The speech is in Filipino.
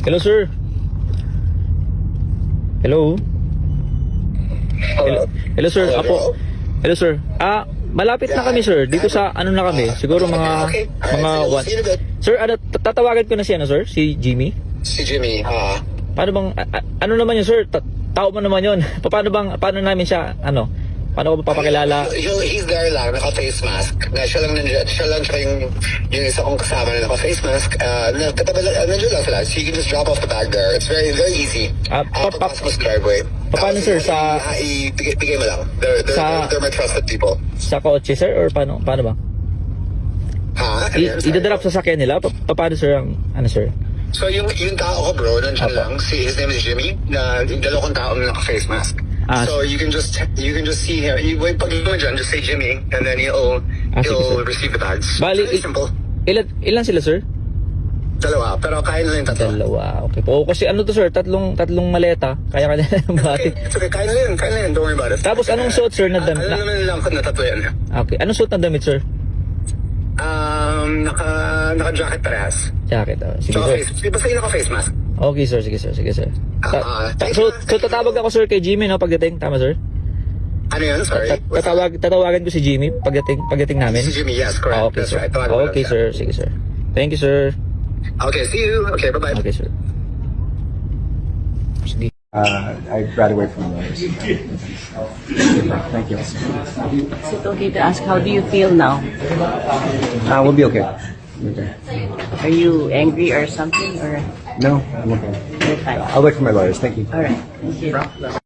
Hello, sir. Hello. Hello, sir. Apo. Hello, sir. Malapit na kami, sir. Dito sa ano na kami. Siguro mga one. Sir, tatawagan ko na si ano, sir? Si Jimmy. Si Jimmy, Paano bang ano naman yun, sir? Tao mo naman yun. Paano namin siya paano ko papakilala? he's there lang, naka-face mask. Siya lang siya yung isa kong kasama na naka-face mask. Nandiyan lang sila. So you can just drop off the bag there. It's very, very easy. Papasok mo sa driveway. Paano, sir? Bigay mo lang. They're my trusted people. Sa kotse, sir? Or paano ba? Idadrop sa sakyan nila? Paano, sir, ang ano, sir? So yung tao ko, bro, nandiyan lang. His name is Jimmy. Yung dalawang tao na naka-face mask. So you can just see him. Pag mo dyan, just say Jimmy, and then he'll receive the bags. Bali, very simple. Ilan sila, sir? Dalawa, pero kaya na yung tatlo. Dalawa, okay po. Kasi ano to, sir, tatlong maleta. Kaya bati. It's okay, kaya na yun. Don't worry about it. Tapos anong suot, sir, na damit? Alam naman lang na tatlo yan. Okay, anong suot na damit, sir? Naka-jacket parehas. Jacket, sige, sir. Basta yung naka-face mask. Okay, sir, sige, sir. So tatawag ako, sir, kay Jimmy, no, pagdating, tama, sir? Ano yun? Sorry. Tatawagan ko si Jimmy pagdating namin. Si Jimmy, yes, correct. Okay, That's sir. right. Okay, sir, sige, sir. Thank you, sir. Okay, see you. Okay, bye-bye. Okay, sir. Sige. I graduated from lawyers. Thank you. Is it okay to ask, how do you feel now? We'll be okay. Okay. Are you angry or something? Or No, I'm okay. you're fine? I'll wait for my lawyers. Thank you. All right. Thank you.